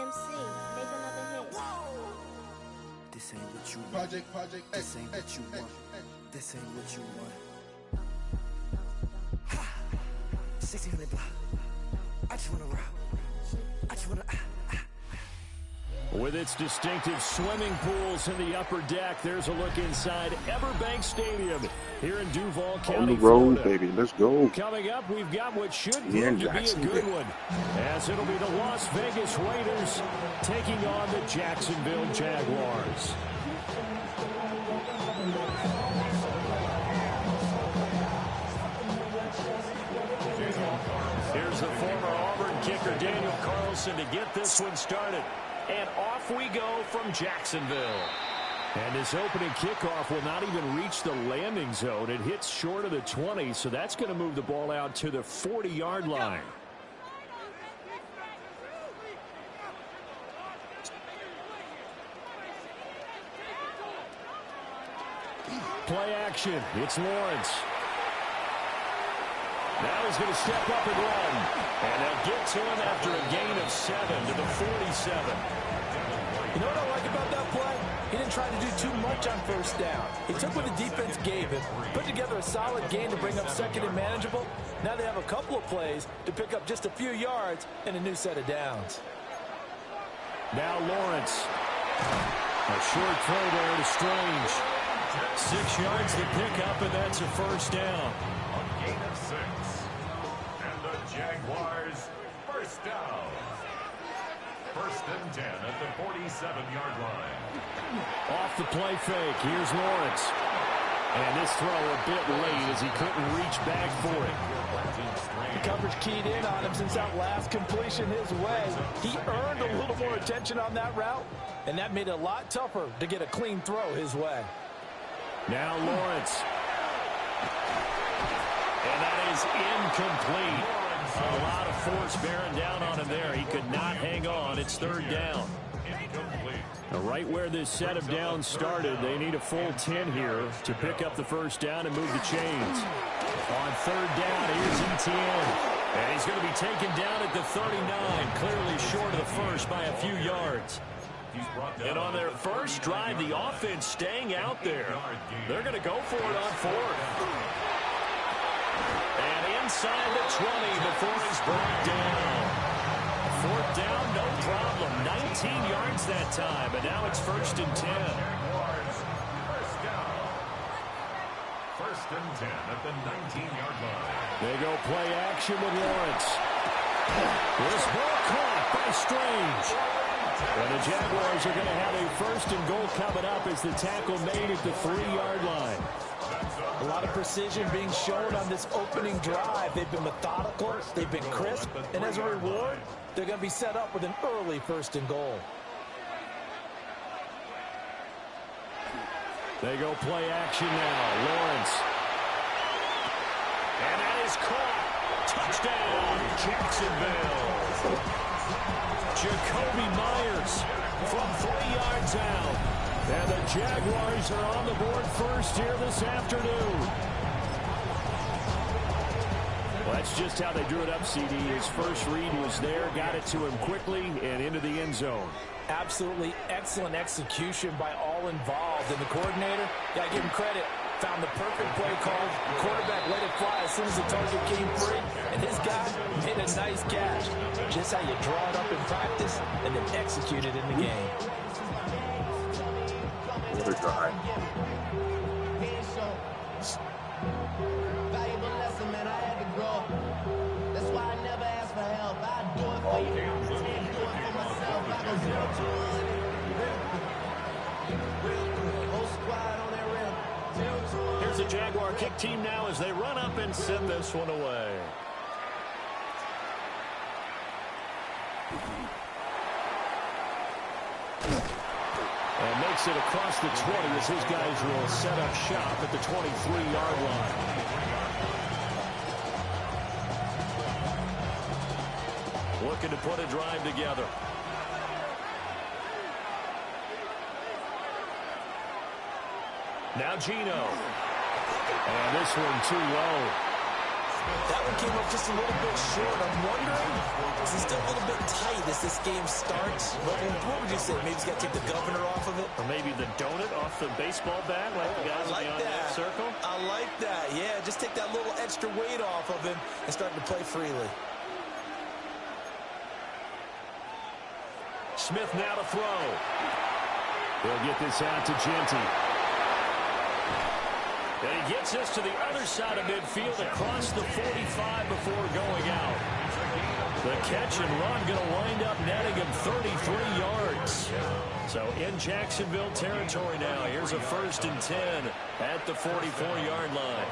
MC, make another hit. This ain't what you want. Project This ain't what you want. This ain't what you want. 1600 block. I just wanna rock. I just wanna. With its distinctive swimming pools in the upper deck, there's a look inside Everbank Stadium here in Duval County, On the road, Florida. baby. Let's go. Coming up, we've got what should Here in prove to be a good Jacksonville. one, as it'll be the Las Vegas Raiders taking on the Jacksonville Jaguars. Here's the former Auburn kicker Daniel Carlson to get this one started. And off we go from Jacksonville. And this opening kickoff will not even reach the landing zone. It hits short of the 20, so that's going to move the ball out to the 40-yard line. Play action. It's Lawrence. Now he's going to step up and run. And they'll get to him after a gain of 7 to the 47. You know what I like about that play? He didn't try to do too much on first down. He took what the defense gave him, put together a solid gain to bring up second and manageable. Now they have a couple of plays to pick up just a few yards and a new set of downs. Now Lawrence. A short throw there to Strange. 6 yards to pick up, and that's a first down. A gain of 6. And the Jaguars first down. First and 10 at the 47-yard line. Off the play fake. Here's Lawrence. And this throw a bit late as he couldn't reach back for it. The coverage keyed in on him since that last completion his way. He earned a little more attention on that route, and that made it a lot tougher to get a clean throw his way. Now Lawrence. And that is incomplete. A lot of force bearing down on him there. He could not hang on. It's third down. Right where this set of downs started, they need a full 10 here to pick up the first down and move the chains. On third down, here's Etienne. And he's going to be taken down at the 39, clearly short of the first by a few yards. And on their first drive, the offense staying out there. They're going to go for it on fourth. And inside the 20 before he's brought down. Fourth down, no problem. 19 yards that time, and now it's first and 10. First and 10 at the 19-yard line. They go play action with Lawrence. This ball caught by Strange. And the Jaguars are going to have a first and goal coming up as the tackle made at the 3-yard line. A lot of precision being shown on this opening drive. They've been methodical, they've been crisp, and as a reward, they're going to be set up with an early first and goal. They go play action now. Lawrence. And that is caught. Touchdown, Jacksonville. Jacoby Myers from 3 yards out. And the Jaguars are on the board first here this afternoon. Well, that's just how they drew it up, CD. His first read was there, got it to him quickly, and into the end zone. Absolutely excellent execution by all involved. And the coordinator, got to give him credit, found the perfect play call. The quarterback let it fly as soon as the target came free. And his guy made a nice catch. Just how you draw it up in practice and then execute it in the game. What a drive. Valuable lesson, man. I had to grow. That's why I never ask for help. I do it for you. I do it for myself. I go 0-2. Whole squad on that rim. 0-2. Here's the Jaguar kick team now as they run up and send this one away. And makes it across the 20 as his guys will set up shop at the 23-yard line. Looking to put a drive together. Now Gino. And this one too low. That one came up just a little bit short. I'm wondering, is he still a little bit tight as this game starts? What would you say? Maybe he's got to take the governor off of it? Or maybe the donut off the baseball bat like the guys like beyond that circle? I like that. Yeah, just take that little extra weight off of him and start to play freely. Smith now to throw. He'll get this out to Genty. And he gets this to the other side of midfield across the 45 before going out. The catch and run going to wind up netting him 33 yards. So in Jacksonville territory now. Here's a 1st and 10 at the 44-yard line.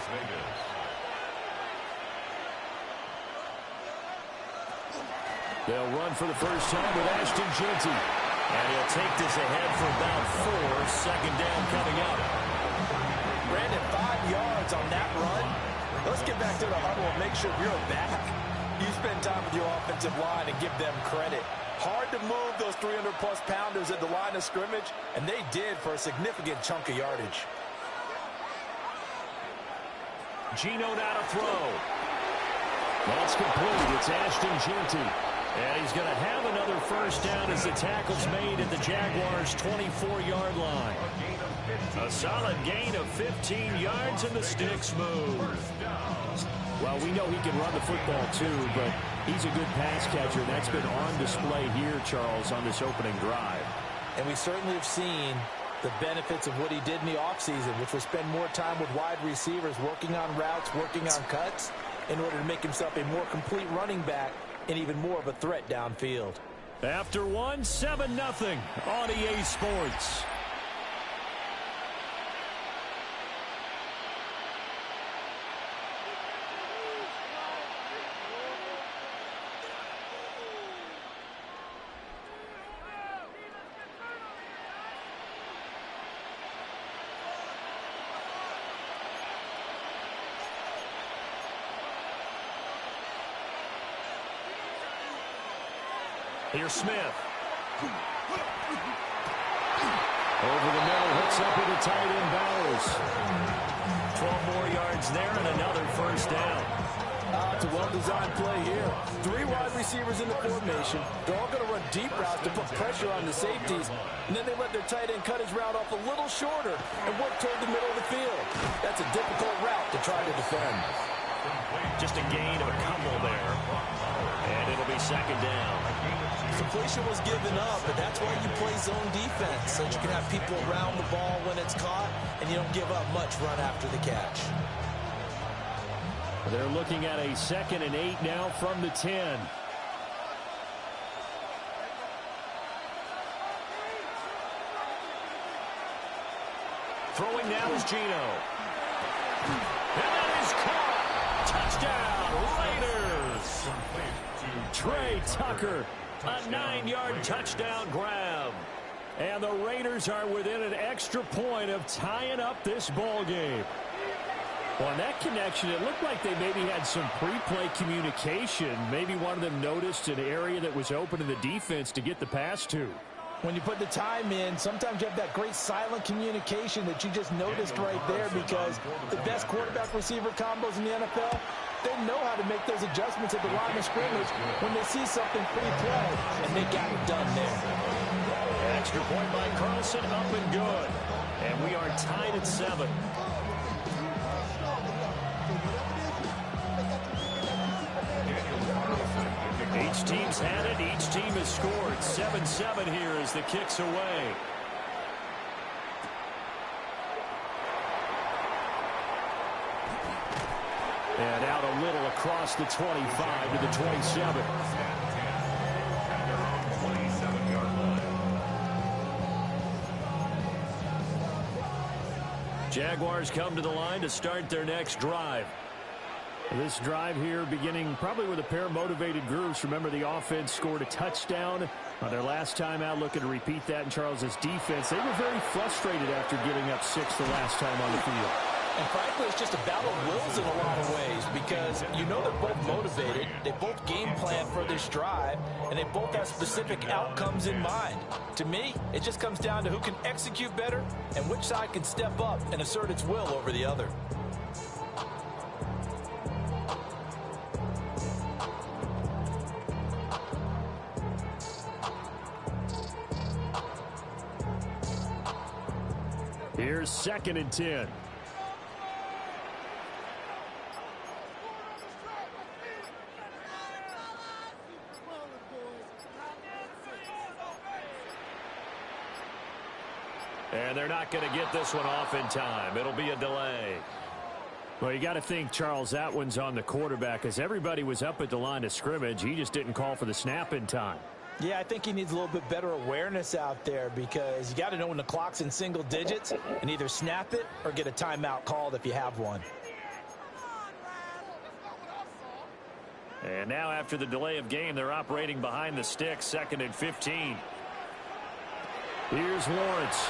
They'll run for the first time with Ashton Genty. And he'll take this ahead for about 4. Second down coming up. Brandon, 5 yards on that run. Let's get back to the huddle and make sure you're back. You spend time with your offensive line and give them credit. Hard to move those 300-plus pounders at the line of scrimmage, and they did for a significant chunk of yardage. Geno now to throw. That's complete. It's Ashton Genty. And he's going to have another first down as the tackle's made at the Jaguars' 24-yard line. A solid gain of 15 yards, and the sticks move. Well, we know he can run the football too, but he's a good pass catcher. And that's been on display here, Charles, on this opening drive. And we certainly have seen the benefits of what he did in the offseason, which was spend more time with wide receivers, working on routes, working on cuts, in order to make himself a more complete running back and even more of a threat downfield. After 7-0 on EA Sports. Here's Smith. Over the middle, hooks up with the tight end Bowers. 12 more yards there and another first down. It's a well-designed play here. 3 wide receivers in the formation. They're all going to run deep routes to put pressure on the safeties. And then they let their tight end cut his route off a little shorter and work toward the middle of the field. That's a difficult route to try to defend. Just a gain of a couple there. And it'll be second down. Completion was given up, but that's why you play zone defense, so you can have people around the ball when it's caught, and you don't give up much run after the catch. They're looking at a 2nd and 8 now from the 10. Throwing now is Geno. And that is caught. Touchdown, Raiders. Trey Tucker. A 9-yard touchdown grab. And the Raiders are within an extra point of tying up this ball game. Well, on that connection, it looked like they maybe had some pre-play communication. Maybe one of them noticed an area that was open in the defense to get the pass to. When you put the time in, sometimes you have that great silent communication that you just noticed right there, because the best quarterback-receiver combos in the NFL, they know how to make those adjustments at the line of scrimmage when they see something pre-play, and they got it done there. Extra point by Carlson, up and good. And we are tied at 7. Each team's had it. Each team has scored. 7-7 here as the kick's away. And out a little across the 25 to the 27. Jaguars come to the line to start their next drive. This drive here beginning probably with a pair of motivated groups. Remember, the offense scored a touchdown on their last time out, looking to repeat that in Charles's defense. They were very frustrated after giving up 6 the last time on the field. And frankly, it's just a battle of wills in a lot of ways, because you know they're both motivated, they both game plan for this drive, and they both have specific outcomes in mind. To me, it just comes down to who can execute better and which side can step up and assert its will over the other. Here's 2nd and 10. And they're not going to get this one off in time. It'll be a delay. Well, you got to think, Charles, that one's on the quarterback, as everybody was up at the line of scrimmage. He just didn't call for the snap in time. Yeah, I think he needs a little bit better awareness out there, because you got to know when the clock's in single digits and either snap it or get a timeout called if you have one. And now after the delay of game, they're operating behind the sticks, 2nd and 15. Here's Lawrence.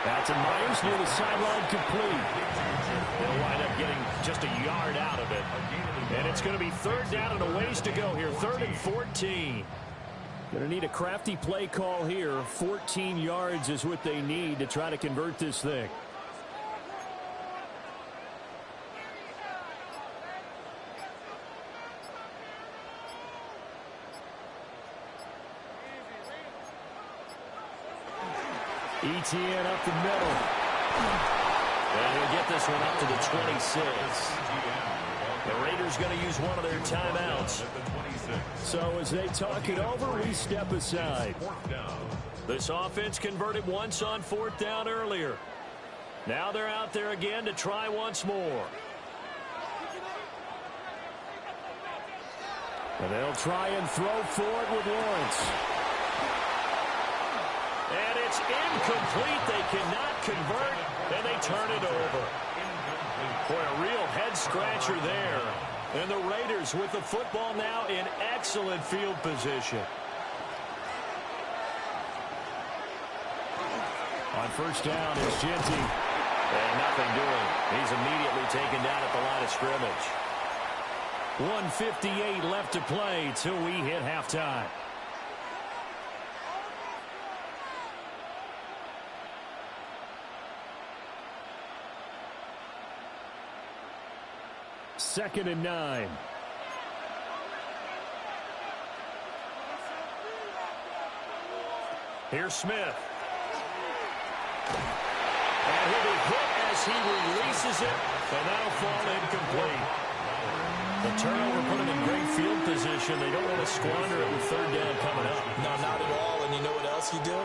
Back to Myers near the sideline, complete. They'll wind up getting just a yard out of it. And it's going to be 3rd down and a ways to go here, 3rd and 14. Going to need a crafty play call here. 14 yards is what they need to try to convert this thing. ETN up the middle. And he'll get this one up to the 26. The Raiders going to use one of their timeouts. So as they talk it over, we step aside. This offense converted once on 4th down earlier. Now they're out there again to try once more. And they'll try and throw for it with Lawrence. And it's incomplete. They cannot convert, and they turn it over. Boy, a real head-scratcher there. And the Raiders with the football now in excellent field position. On 1st down is Genty. And nothing doing. He's immediately taken down at the line of scrimmage. 1:58 left to play till we hit halftime. Second and 9. Here's Smith. And he'll be hit as he releases it, and that'll fall incomplete. The turnover put him in great field position. They don't want to squander it with 3rd down coming up. No, not at all. And you know what else you do?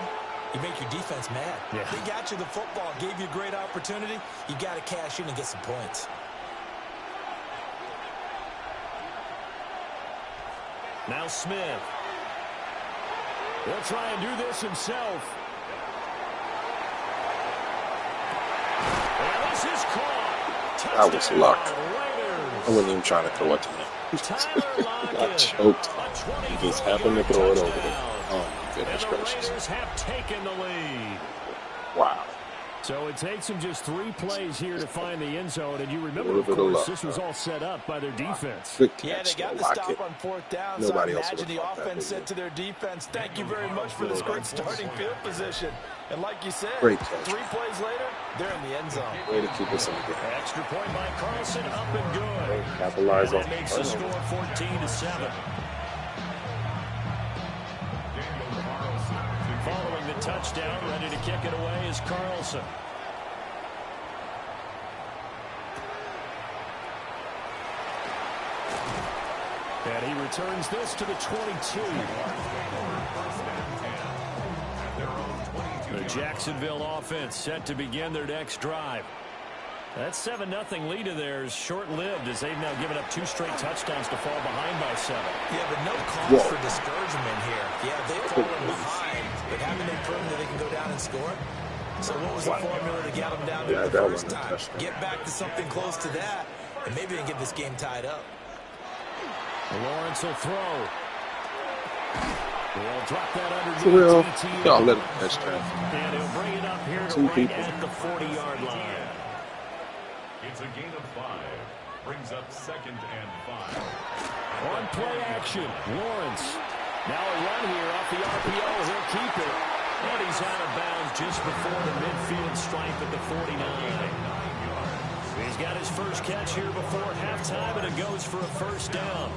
You make your defense mad. Yeah. They got you the football, gave you a great opportunity. You got to cash in and get some points. Now Smith. He'll try and do this himself. And this is caught. That was luck. I wasn't even trying to throw it to him. I choked. He just happened to throw it over there. Oh, my goodness gracious. Raiders have taken the lead. Wow. So it takes them just 3 plays here to find the end zone. And you remember, of course, this was all set up by their defense. Good Yeah, catch. they got the stop on 4th down. Nobody so else imagine the offense said to their defense, thank you very much for this great starting field position. And like you said, Great catch. 3 plays later, they're in the end zone. Way to keep us in the game. Extra point by Carlson, up and good. Capitalize on That makes the score 14-7. Following the touchdown, ready to kick it away is Carlson. And he returns this to the 22. The Jacksonville offense set to begin their next drive. That 7-0 lead of theirs short-lived, as they've now given up 2 straight touchdowns to fall behind by 7. Yeah, but no cause for discouragement here. Yeah, they've fallen behind, but haven't they proven that they can go down and score? So what was the formula to get them down to the first time? Get back to something close to that, and maybe they can get this game tied up. Lawrence will throw. They'll drop that underneath. For real. Y'all let him catch that. And he'll bring it up here to 2 right people. at the 40-yard line. It's a gain of 5. Brings up 2nd and 5. On play action, Lawrence. Now a run here off the RPO. He'll keep it. And he's out of bounds just before the midfield stripe at the 49. He's got his first catch here before halftime, and it goes for a 1st down.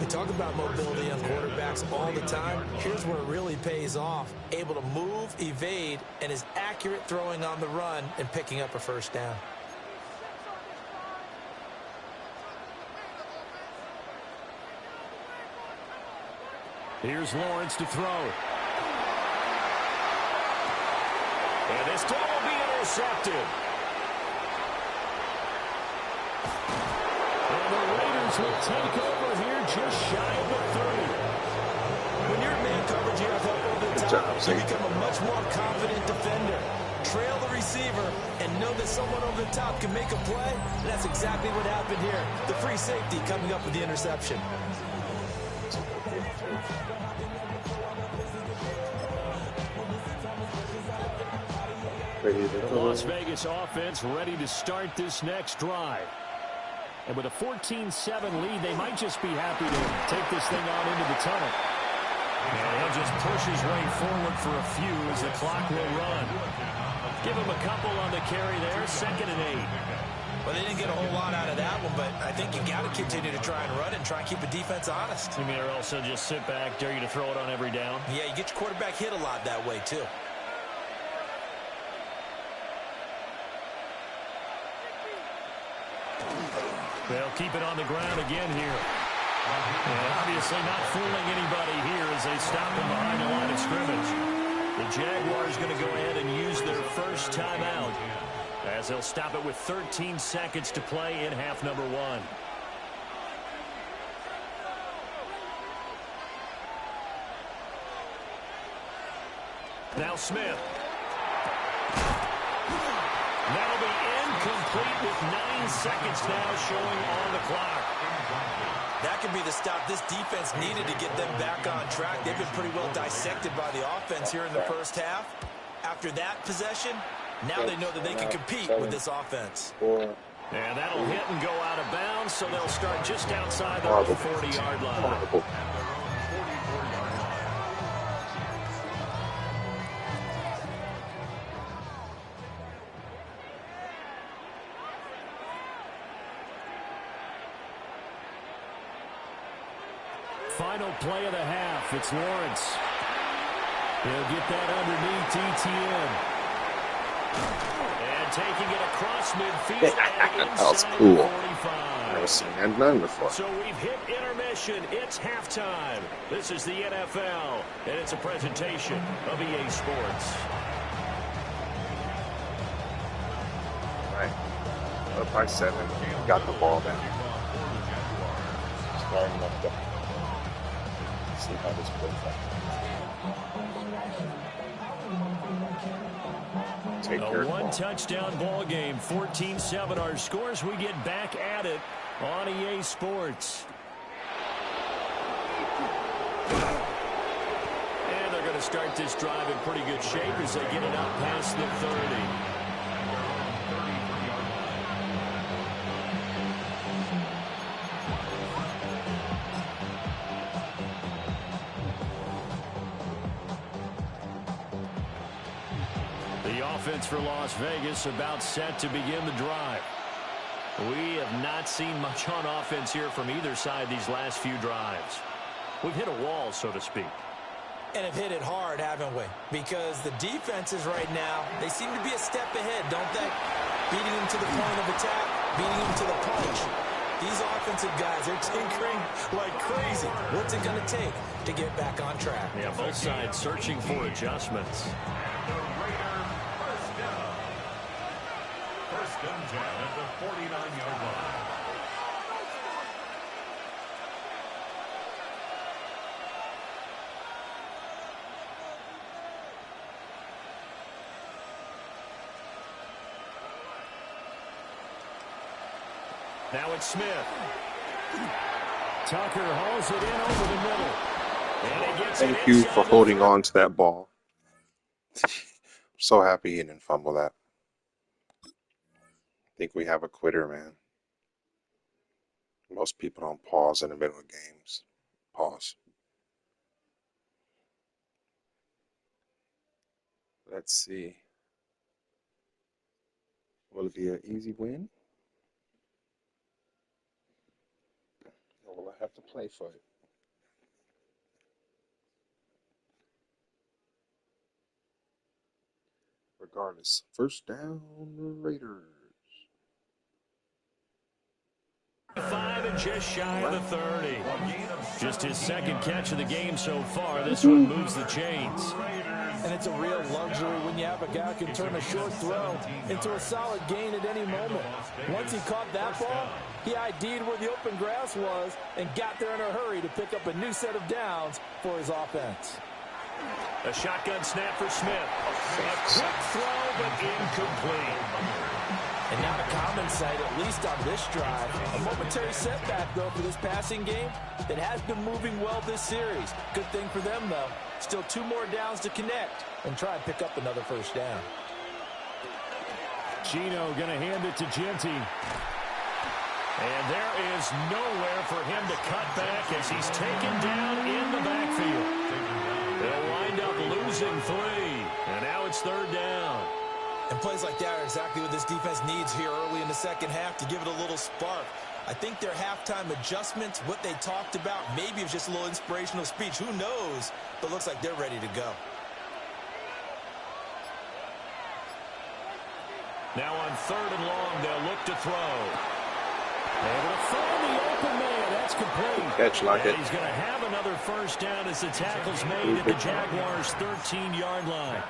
They talk about mobility on quarterback quarterbacks all the time, here's where it really pays off. Able to move, evade, and is accurate throwing on the run and picking up a first down. Here's Lawrence to throw. And this throw will be intercepted. And the Raiders will take over here just shy of the 30. When you're in man coverage, you have help over the top. You become a much more confident defender. Trail the receiver and know that someone over the top can make a play. And that's exactly what happened here. The free safety coming up with the interception. The Las Vegas offense ready to start this next drive. And with a 14-7 lead, they might just be happy to take this thing out into the tunnel. And he'll just push his way forward for a few as the clock will run. Give him a couple on the carry there, 2nd and 8. Well, they didn't get a whole lot out of that one, but I think you got to continue to try and run and try and keep the defense honest. You mean, or also just sit back, dare you to throw it on every down? Yeah, you get your quarterback hit a lot that way, too. They'll keep it on the ground again here. And obviously not fooling anybody here as they stop him behind the line of scrimmage. The Jaguars going to go ahead and use their first timeout as they'll stop it with 13 seconds to play in half number 1. Now Smith. That'll be incomplete with 9 seconds now showing on the clock. That could be the stop this defense needed to get them back on track. They've been pretty well dissected by the offense here in the first half. After that possession, now they know that they can compete with this offense. And that'll hit and go out of bounds, so they'll start just outside the 40-yard line. Final play of the half. It's Lawrence. He'll get that underneath ETN. And taking it across midfield. That was cool. Never seen that done before. So we've hit intermission. It's halftime. This is the NFL, and it's a presentation of EA Sports. Right. Up by 7. Got the ball back. Starting up the... See how this plays out. A one-touchdown ball game, 14-7 our scores. We get back at it on EA Sports. And they're going to start this drive in pretty good shape as they get it out past the 30. Offense for Las Vegas about set to begin the drive. We have not seen much on offense here from either side these last few drives. We've hit a wall, so to speak. And have hit it hard, haven't we? Because the defenses right now, they seem to be a step ahead, don't they? Beating them to the point of attack, beating them to the punch. These offensive guys, they're tinkering like crazy. What's it going to take to get back on track? Yeah, both sides searching for adjustments. First and 10 at the 49-yard line. Now it's Smith. Tucker hauls it in over the middle. And he gets Thank you for holding on to that ball. So happy he didn't fumble that. I think we have a quitter, man. Most people don't pause in the middle of games. Pause. Let's see. Will it be an easy win? Or will I have to play for it? regardless. First down, Raiders. 5 and just shy of the 30. Just his second catch of the game so far. This one moves the chains. And it's a real luxury when you have a guy who can turn a short throw into a solid gain at any moment. Once he caught that ball, he ID'd where the open grass was and got there in a hurry to pick up a new set of downs for his offense. A shotgun snap for Smith. A quick throw, but incomplete. And not a common sight, at least on this drive. A momentary setback, though, for this passing game that has been moving well this series. Good thing for them, though. Still 2 more downs to connect and try and pick up another first down. Gino going to hand it to Genty. And there is nowhere for him to cut back as he's taken down in the backfield. They'll wind up losing 3. And now it's 3rd down. And plays like that are exactly what this defense needs here early in the second half to give it a little spark. I think their halftime adjustments, what they talked about, maybe it was just a little inspirational speech. Who knows? But looks like they're ready to go. Now on 3rd and long, they'll look to throw. Able to find the open man. That's complete. Catch like it. He's going to have another first down as the tackle's made at the Jaguars' 13-yard line.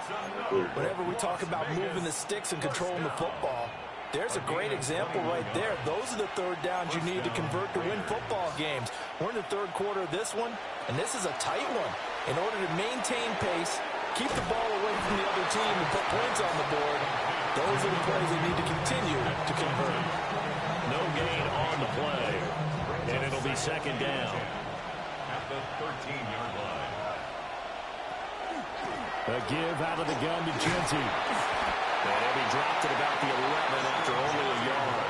Whenever we talk about moving the sticks and controlling the football, there's a great example right there. Those are the 3rd downs you need to convert to win football games. We're in the 3rd quarter of this one, and this is a tight one. In order to maintain pace, keep the ball away from the other team, and put points on the board, those are the plays they need to continue to convert. No gain on the play, and it'll be 2nd down. At the 13-yard line. A give out of the gun to Genty. And he dropped it about the 11 after only a yard.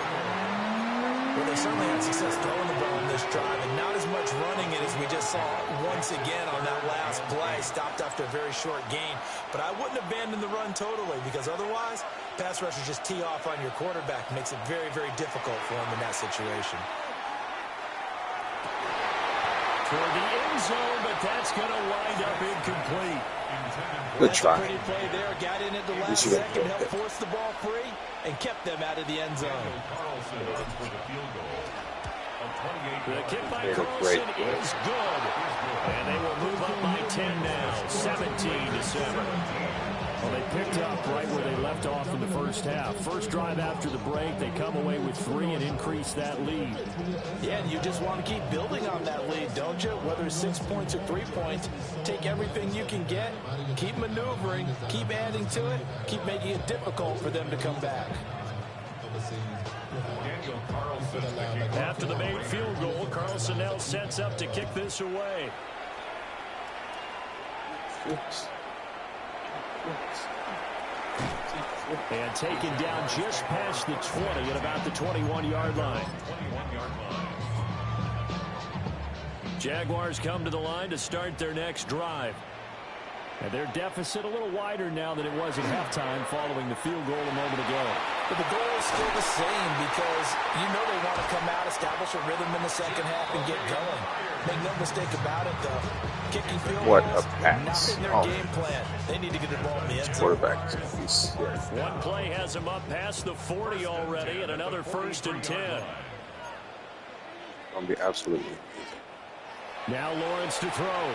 Well, they certainly had success throwing the ball in this drive, and not as much running it as we just saw once again on that last play. Stopped after a very short gain. But I wouldn't abandon the run totally, because otherwise, pass rushers just tee off on your quarterback. Makes it very, very difficult for him in that situation. For the end zone, but that's going to wind up incomplete. Good try. Pretty play there. Got in at the last second, helped force the ball free, and kept them out of the end zone. The kick by Carlson is good. And they will move up by 10 now, 17-7. Well, they picked up right where they left off in the first half. First drive after the break, they come away with 3 and increase that lead. Yeah, and you just want to keep building on that lead, don't you? Whether it's 6 points or 3 points, take everything you can get, keep maneuvering, keep adding to it, keep making it difficult for them to come back. After the made field goal, Carlson now sets up to kick this away. And taken down just past the 20 at about the 21-yard line. Jaguars come to the line to start their next drive. And their deficit a little wider now than it was at halftime following the field goal a moment ago. But the goal is still the same because you know they want to come out, establish a rhythm in the second half, and get going. Make no mistake about it, though. Kicking field What goals, a pass. not in their game plan. They need to get the ball in the end zone. Quarterback. One play has him up past the 40 already, and another 1st and 10. Gonna be absolutely. Now Lawrence to throw.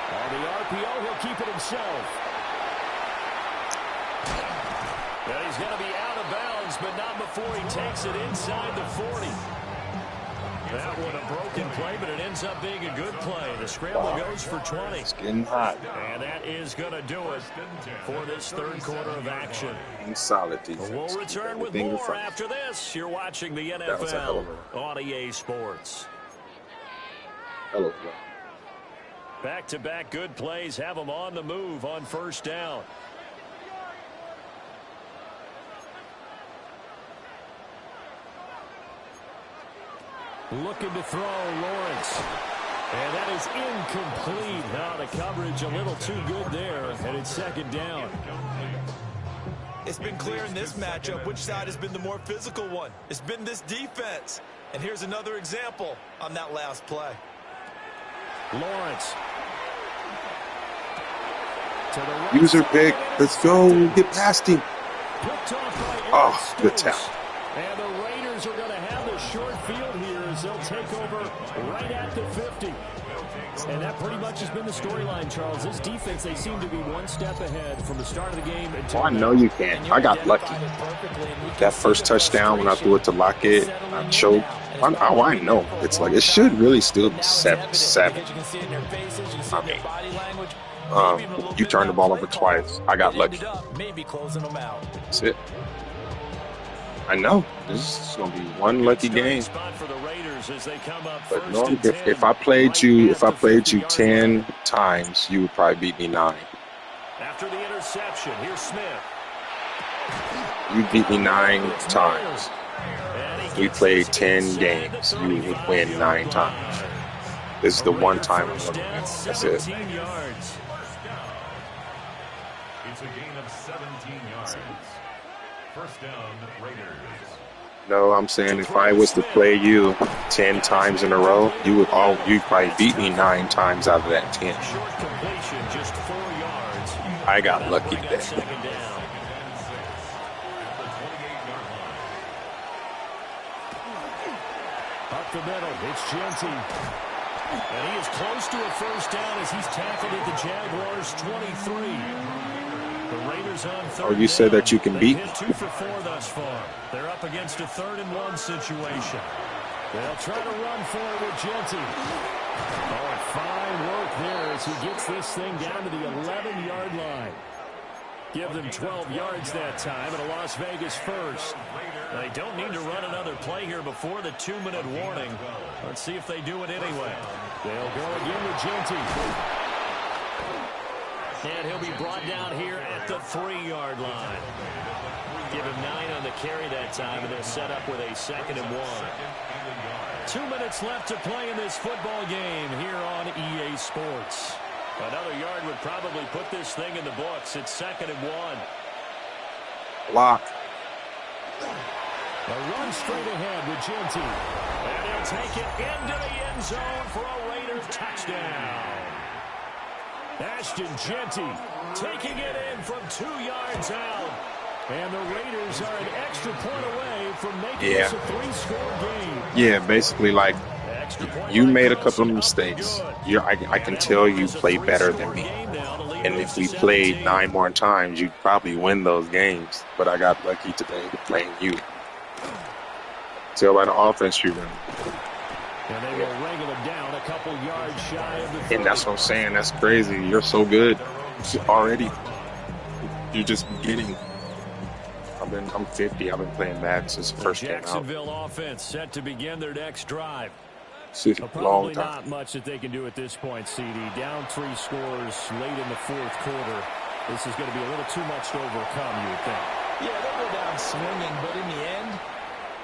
On the RPO, he'll keep it himself. And he's going to be out of bounds, but not before he takes it inside the 40. That one a broken play, but it ends up being a good play. The scramble goes for 20. It's getting hot. And that is going to do it for this 3rd quarter of action. Solid defense. We'll return with more after this. You're watching the NFL on EA Sports. Hello. Back-to-back good plays have them on the move on 1st down. Looking to throw, Lawrence. And that is incomplete. Now the coverage a little too good there, and it's 2nd down. It's been clear in this matchup which side has been the more physical one. It's been this defense. And here's another example on that last play. Lawrence. User pick. Let's go. Get past him. picked off by Eric Oh, good Stokes. tackle. And the Raiders are going to have the short field here as they'll take over right at the 50. And that pretty much has been the storyline, Charles. This defense, they seem to be one step ahead from the start of the game until I know you can. I got lucky. That first touchdown when I threw it to Lockett, I choked. I know. It's like, it should really still be 7-7. I mean, you turned the ball over twice. I got lucky. That's it. I know. This is going to be one lucky game. But no, if I played you 10 times, you would probably beat me 9. After the interception, here's Smith. You beat me 9 times. We played 10 games. You would win 9 times. This is the one time I'm going to win. That's it. It's a gain of 17 yards. First down, Raiders. No, I'm saying if I was to play you 10 times in a row, you'd probably beat me 9 times out of that 10. I got lucky today. Up the middle, it's Genty. And he is close to a first down as he's tackled at the Jaguars 23. The Raiders on third. Oh, you said that you can beat? 2 for 4 thus far. They're up against a 3rd and 1 situation. They'll try to run for it with Genty. Oh, fine work there as he gets this thing down to the 11-yard line. Give them 12 yards that time and a Las Vegas first. They don't need to run another play here before the 2-minute warning. Let's see if they do it anyway. They'll go again with Genty. And he'll be brought down here at the 3-yard line. Give him 9 on the carry that time, and they'll set up with a 2nd and 1. 2 minutes left to play in this football game here on EA Sports. Another yard would probably put this thing in the books. It's 2nd and 1. Lock. A run straight ahead with Genty. And he'll take it into the end zone for a Raiders touchdown. Ashton Genty taking it in from 2 yards out. And the Raiders are an extra point away from making this a 3-score game. Yeah, basically, like, you made a couple of mistakes. I can tell you play better than me. And if we played 9 more times, you'd probably win those games. But I got lucky today playing you. Tell by the offense you run. And they will wrangle him down a couple yards shy of the 30. And that's what I'm saying. That's crazy. You're so good already. You're just beginning. I'm 50. I've been playing Madden since the first game out. Jacksonville offense set to begin their next drive. Long Probably time. not much that they can do at this point, CD. Down 3 scores late in the 4th quarter. This is going to be a little too much to overcome, you would think. Yeah, they'll go down swinging, but in the end,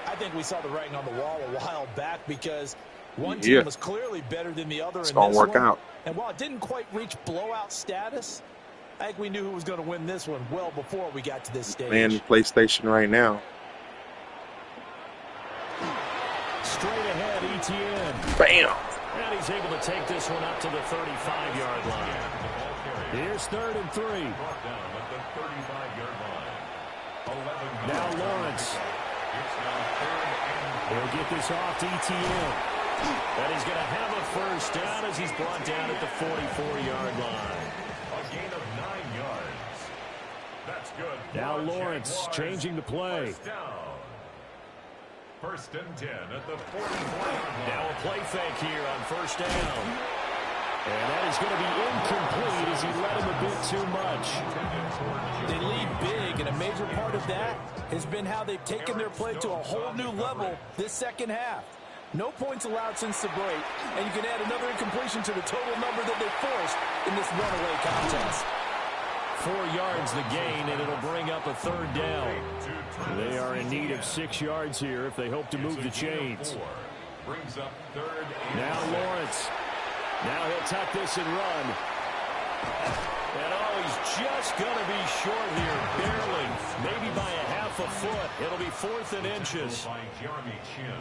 I think we saw the writing on the wall a while back because one team was clearly better than the other. It's going to work out. And while it didn't quite reach blowout status, I think we knew who was going to win this one well before we got to this stage. Man, PlayStation right now. Straight ahead, ETN. Bam! And he's able to take this one up to the 35-yard line. Here's 3rd and 3. Now Lawrence. He'll get this off to ETN. And he's going to have a first down as he's brought down at the 44-yard line. A gain of 9 yards. That's good. Now Lawrence changing the play. First and 10 at the 44-yard line. Now a play fake here on first down. And that is going to be incomplete as he led him a bit too much. They lead big, and a major part of that has been how they've taken their play to a whole new level this second half. No points allowed since the break, and you can add another incompletion to the total number that they forced in this runaway contest. 4 yards the gain, and it'll bring up a 3rd down. They are in need of 6 yards here if they hope to move the chains. Brings up 3rd. Now Lawrence. Now he'll tuck this and run. And oh, he's just going to be short here, barely. Maybe by a half a foot. It'll be 4th and inches. By Jeremy Chin.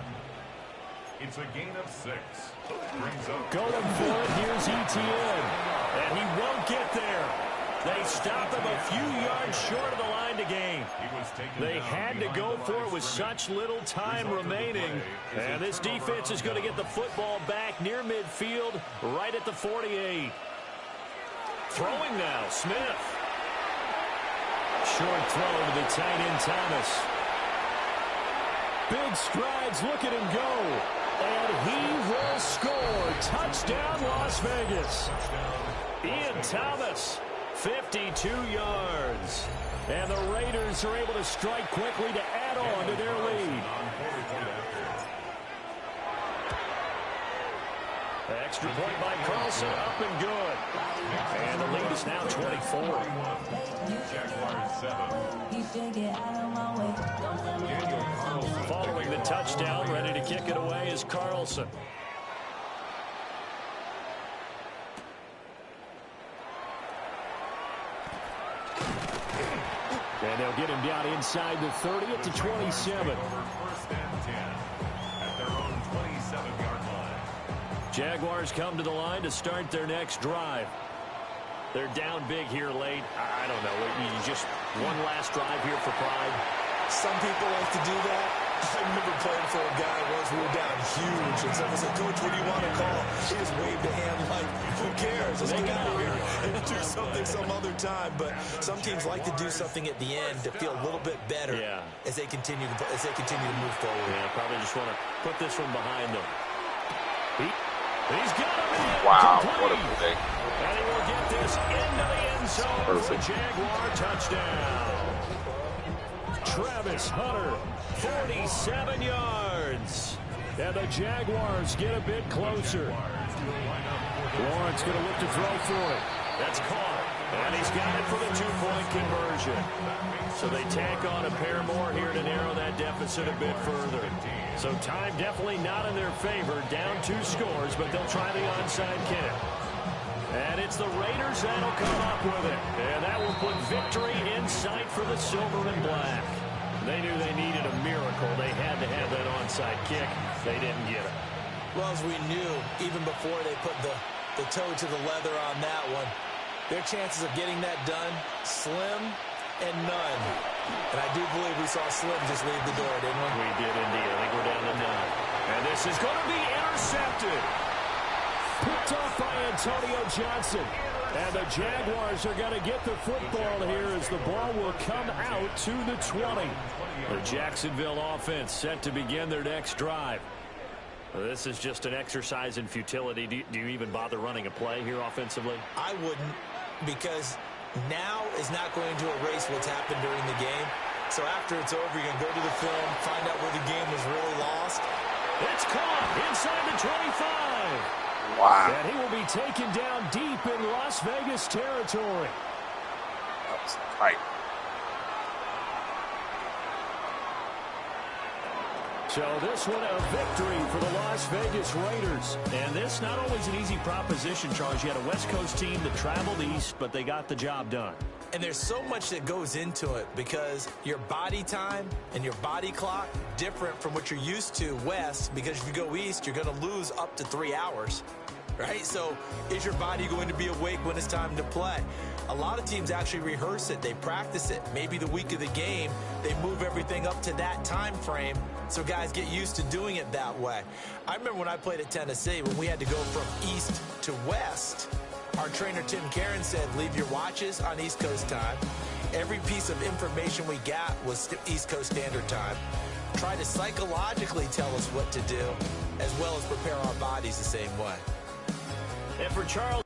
It's a gain of 6. Brings up Going for it. Here's ETN. And he won't get there. They stop him a few yards short of the line to gain. They had to go for it with such little time remaining. And this defense is going to get the football back near midfield, right at the 48. Throwing now, Smith. Short throw to the tight end, Thomas. Big strides, look at him go. And he will score. Touchdown, Las Vegas. Ian Thomas, 52 yards. And the Raiders are able to strike quickly to add on to their lead. Extra point by Carlson, up and good. And the lead is now 24. Following the touchdown, ready to kick it away is Carlson. And they'll get him down inside the 30 at the 27. First and 10 at their own 27-yard line. Jaguars come to the line to start their next drive. They're down big here late. I don't know. You just one last drive here for pride. Some people like to do that. I remember playing for a guy once. We were down huge, and someone said, "Coach, what do you want to call?" He just waved a hand like, "Who cares? Let's get out of here and do something some other time." But some teams like to do something at the end to feel a little bit better as they continue to move forward. Yeah, probably just want to put this one behind them. He's got him in. Wow, Complete. what a play. And he will get this into the end zone for a Jaguar touchdown. Travis Hunter, 47 yards. And the Jaguars get a bit closer. Lawrence going to look to throw for it. That's caught. And he's got it for the two-point conversion. So they tack on a pair more here to narrow that deficit a bit further. So time definitely not in their favor. Down 2 scores, but they'll try the onside kick. And it's the Raiders that'll come up with it. And that will put victory in sight for the silver and black. They knew they needed a miracle. They had to have that onside kick. They didn't get it. Well, as we knew, even before they put the toe to the leather on that one, their chances of getting that done, slim and none. And I do believe we saw Slim just leave the door, didn't we? We did indeed. I think we're down to 9. And this is going to be intercepted. Picked off by Antonio Johnson. And the Jaguars are going to get the football here as the ball will come out to the 20. The Jacksonville offense set to begin their next drive. This is just an exercise in futility. Do you even bother running a play here offensively? I wouldn't, because now is not going to erase what's happened during the game. So after it's over, you're going to go to the film, find out where the game was really lost. It's caught inside the 25. Wow. And he will be taken down deep in Las Vegas territory. That was tight. So this one a victory for the Las Vegas Raiders. And this not always an easy proposition, Charles. You had a West Coast team that traveled east, but they got the job done. And there's so much that goes into it because your body time and your body clock different from what you're used to west, because if you go east, you're going to lose up to 3 hours, right? So is your body going to be awake when it's time to play? A lot of teams actually rehearse it. They practice it. Maybe the week of the game, they move everything up to that time frame so guys get used to doing it that way. I remember when I played at Tennessee, when we had to go from east to west, our trainer, Tim Karen, said, leave your watches on East Coast time. Every piece of information we got was East Coast Standard Time. Try to psychologically tell us what to do, as well as prepare our bodies the same way. And for Charles...